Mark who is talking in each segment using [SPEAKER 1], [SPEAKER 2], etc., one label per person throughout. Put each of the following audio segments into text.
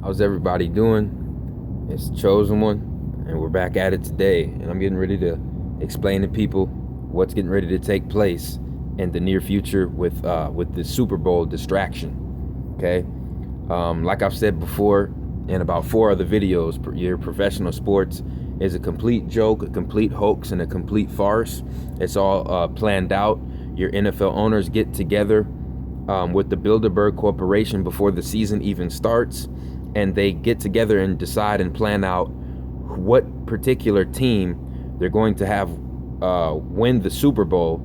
[SPEAKER 1] How's everybody doing? It's the Chosen One, and we're back at it today. And I'm getting ready to explain to people what's getting ready to take place in the near future with the Super Bowl distraction. Okay, like I've said before in about 4 other videos, your professional sports is a complete joke, a complete hoax, and a complete farce. It's all planned out. Your NFL owners get together with the Bilderberg Corporation before the season even starts, and they get together and decide and plan out what particular team they're going to have win the Super Bowl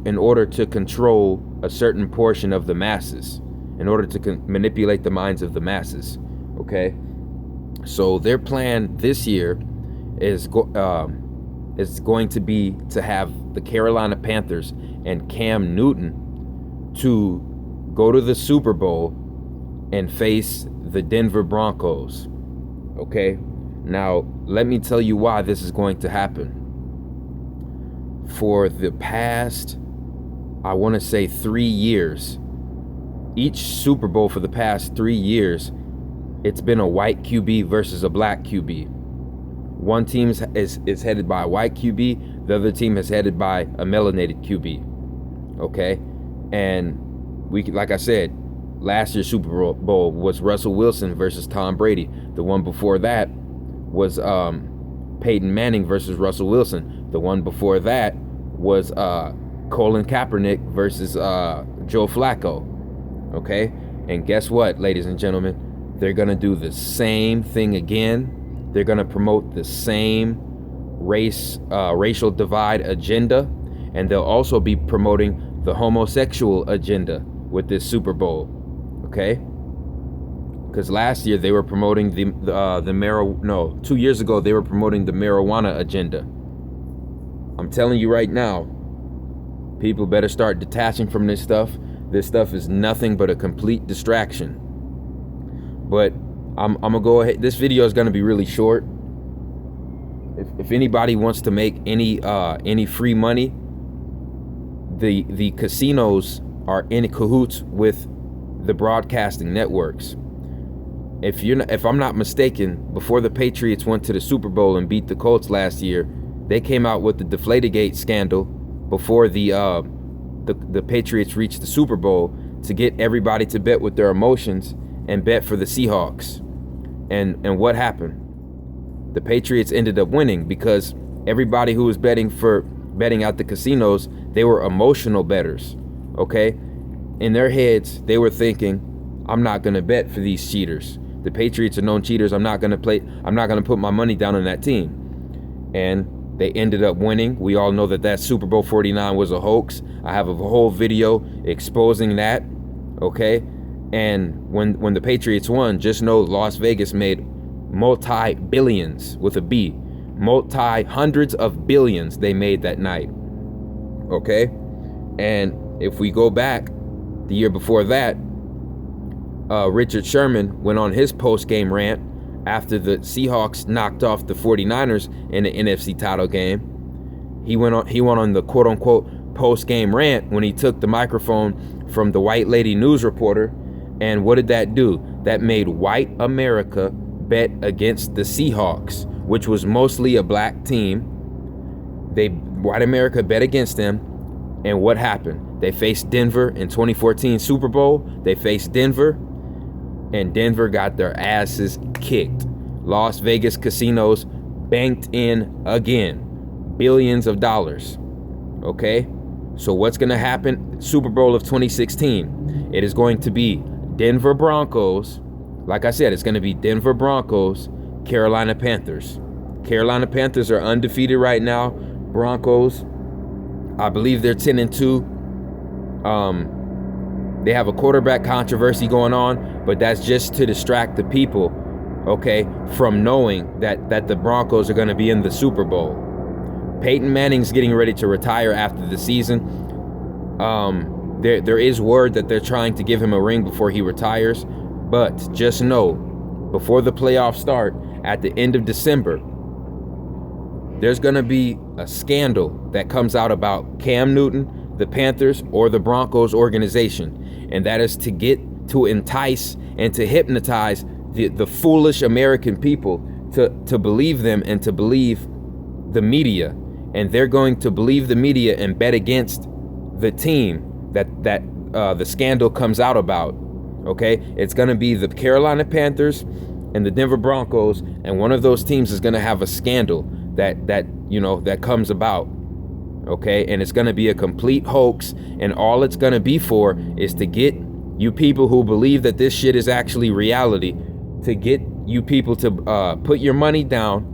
[SPEAKER 1] in order to control a certain portion of the masses, in order to manipulate the minds of the masses. Okay, so their plan this year is going to be to have the Carolina Panthers and Cam Newton to go to the Super Bowl and face the Denver Broncos. Okay, now let me tell you why this is going to happen. For the past, I want to say 3 years, each Super Bowl for the past 3 years, it's been a white QB versus a black QB. One team is headed by a white QB, the other team is headed by a melanated QB. Okay, and like I said, last year's Super Bowl was Russell Wilson versus Tom Brady. The one before that was Peyton Manning versus Russell Wilson. The one before that was Colin Kaepernick versus Joe Flacco. Okay, and guess what, ladies and gentlemen? They're gonna do the same thing again. They're gonna promote the same racial divide agenda, and they'll also be promoting the homosexual agenda with this Super Bowl. Okay, because last year they were promoting 2 years ago they were promoting the marijuana agenda. I'm telling you right now, people better start detaching from this stuff. This stuff is nothing but a complete distraction. But I'm gonna go ahead. This video is gonna be really short. If anybody wants to make any free money, the casinos are in cahoots with the broadcasting networks. If I'm not mistaken, before the Patriots went to the Super Bowl and beat the Colts last year, they came out with the Deflategate scandal before the Patriots reached the Super Bowl to get everybody to bet with their emotions and bet for the Seahawks. And what happened? The Patriots ended up winning because everybody who was betting out the casinos, they were emotional bettors. Okay? In their heads, they were thinking, I'm not going to bet for these cheaters. The Patriots are known cheaters. I'm not going to put my money down on that team. And they ended up winning. We all know that Super Bowl 49 was a hoax. I have a whole video exposing that. Okay? And when the Patriots won, just know Las Vegas made multi-billions with a B. Multi-hundreds of billions they made that night. Okay? And if we go back, the year before that, Richard Sherman went on his post-game rant after the Seahawks knocked off the 49ers in the NFC title game. He went on the quote-unquote post-game rant when he took the microphone from the white lady news reporter. And what did that do? That made white America bet against the Seahawks, which was mostly a black team. White America bet against them. And what happened? They faced Denver in 2014 Super Bowl. They faced Denver, and Denver got their asses kicked. Las Vegas casinos banked in again, billions of dollars. Okay? So what's going to happen? Super Bowl of 2016. It is going to be Denver Broncos. Like I said, it's going to be Denver Broncos, Carolina Panthers. Carolina Panthers are undefeated right now. Broncos, I believe they're 10-2. They have a quarterback controversy going on, but that's just to distract the people, okay, from knowing that the Broncos are going to be in the Super Bowl. Peyton Manning's getting ready to retire after the season. There is word that they're trying to give him a ring before he retires, but just know, before the playoffs start at the end of December, there's going to be a scandal that comes out about Cam Newton, the Panthers, or the Broncos organization, and that is to entice and to hypnotize the foolish American people to believe them and to believe the media. And they're going to believe the media and bet against the team that the scandal comes out about. Okay, it's going to be the Carolina Panthers and the Denver Broncos, and one of those teams is going to have a scandal that comes about. Okay, and it's going to be a complete hoax, and all it's going to be for is to get you people who believe that this shit is actually reality, to get you people to put your money down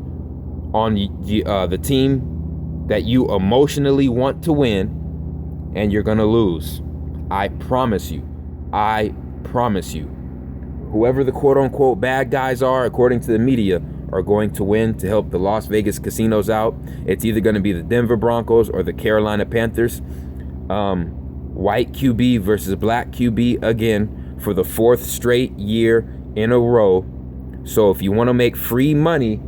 [SPEAKER 1] on the team that you emotionally want to win, and you're going to lose. I promise you. I promise you. Whoever the quote-unquote bad guys are, according to the media, are going to win to help the Las Vegas casinos out. It's either going to be the Denver Broncos or the Carolina Panthers. White QB versus black QB again for the 4th straight year in a row. So if you want to make free money,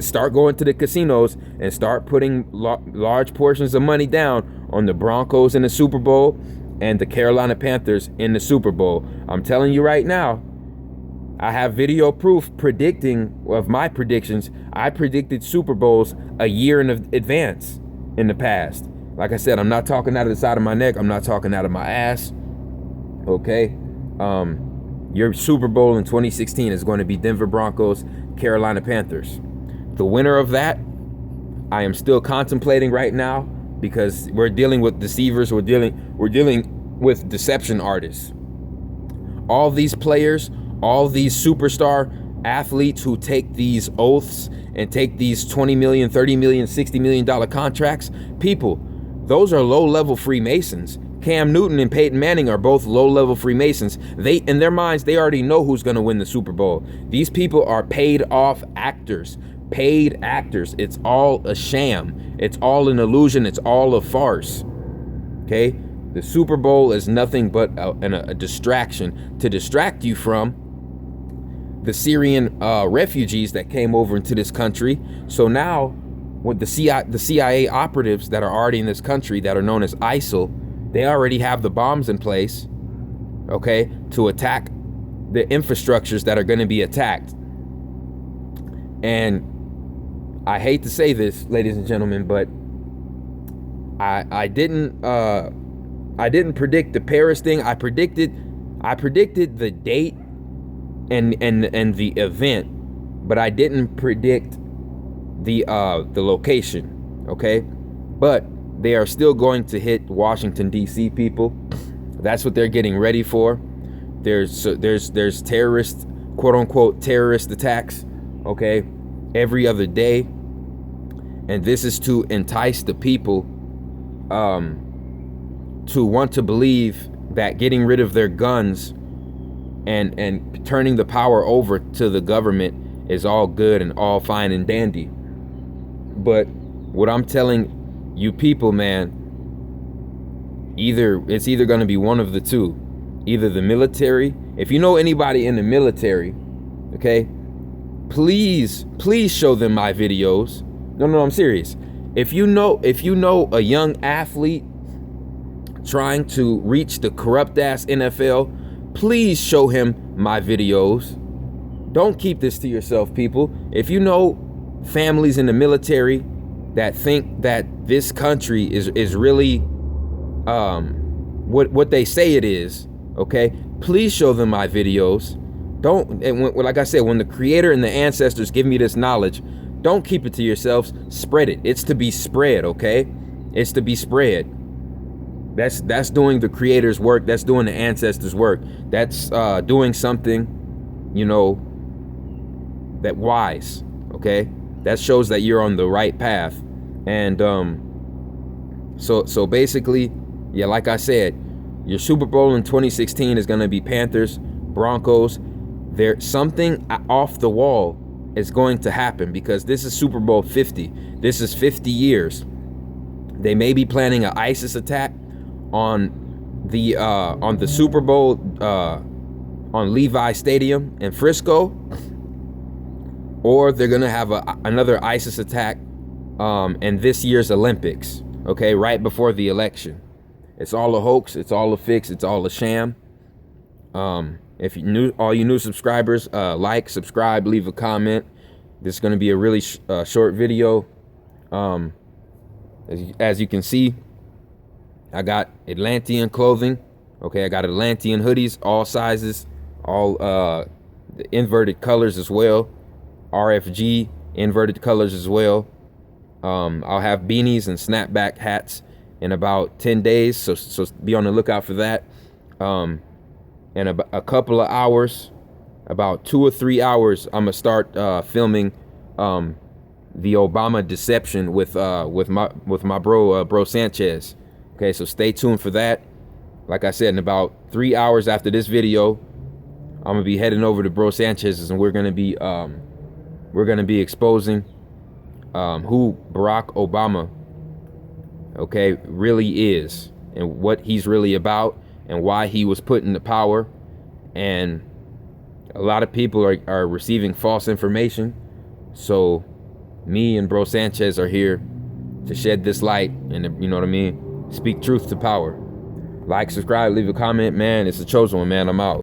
[SPEAKER 1] start going to the casinos and start putting large portions of money down on the Broncos in the Super Bowl and the Carolina Panthers in the Super Bowl. I'm telling you right now, I have video proof of my predictions. I predicted Super Bowls a year in advance in the past. Like I said, I'm not talking out of the side of my neck. I'm not talking out of my ass. Okay? Your Super Bowl in 2016 is going to be Denver Broncos, Carolina Panthers. The winner of that, I am still contemplating right now, because we're dealing with deceivers. We're dealing with deception artists. All these players, all these superstar athletes who take these oaths and take these $20 million, $30 million, $60 million contracts, people, those are low-level Freemasons. Cam Newton and Peyton Manning are both low-level Freemasons. In their minds, they already know who's going to win the Super Bowl. These people are paid-off actors. Paid actors. It's all a sham. It's all an illusion. It's all a farce. Okay? The Super Bowl is nothing but a distraction to distract you from the Syrian refugees that came over into this country. So now, with the CIA operatives that are already in this country that are known as ISIL, they already have the bombs in place, okay, to attack the infrastructures that are going to be attacked. And I hate to say this, ladies and gentlemen, but I didn't predict the Paris thing. I predicted the date and the event, but I didn't predict the location. Okay, but they are still going to hit Washington D.C. people. That's what they're getting ready for. There's terrorist, quote unquote terrorist attacks, okay, every other day, and this is to entice the people to want to believe that getting rid of their guns and turning the power over to the government is all good and all fine and dandy. But what I'm telling you people, man, it's either going to be one of the two. Either the military, if you know anybody in the military, okay, please show them my videos. No, I'm serious. If you know a young athlete trying to reach the corrupt ass NFL, please show him my videos. Don't keep this to yourself, people. If you know families in the military that think that this country is really what they say it is, okay, please show them my videos. Don't, and like I said, when the creator and the ancestors give me this knowledge, don't keep it to yourselves. Spread it. It's to be spread, okay? It's to be spread. That's doing the creator's work. That's doing the ancestors' work. That's doing something, that wise, okay? That shows that you're on the right path. And so basically, yeah, like I said, your Super Bowl in 2016 is going to be Panthers, Broncos. There's something off the wall is going to happen, because this is Super Bowl 50. This is 50 years. They may be planning an ISIS attack on the Super Bowl on Levi Stadium in Frisco, or they're gonna have another ISIS attack in this year's Olympics. Okay, right before the election. It's all a hoax. It's all a fix. It's all a sham. If you new, all you new subscribers, like, subscribe, leave a comment. This is going to be a really short video. As you can see, I got Atlantean clothing. Okay, I got Atlantean hoodies, all sizes, all the inverted colors as well. RFG inverted colors as well. I'll have beanies and snapback hats in about 10 days, so be on the lookout for that. In a couple of hours, about 2 or 3 hours, I'm gonna start filming the Obama deception with my bro Sanchez. Okay, so stay tuned for that. Like I said, in about 3 hours after this video, I'm gonna be heading over to bro Sanchez's, and we're gonna be exposing who Barack Obama, okay, really is, and what he's really about, and why he was put into power. And a lot of people are receiving false information, so me and bro Sanchez are here to shed this light, and you know what I mean, speak truth to power. Like, subscribe, leave a comment, man. It's the chosen one, man. I'm out.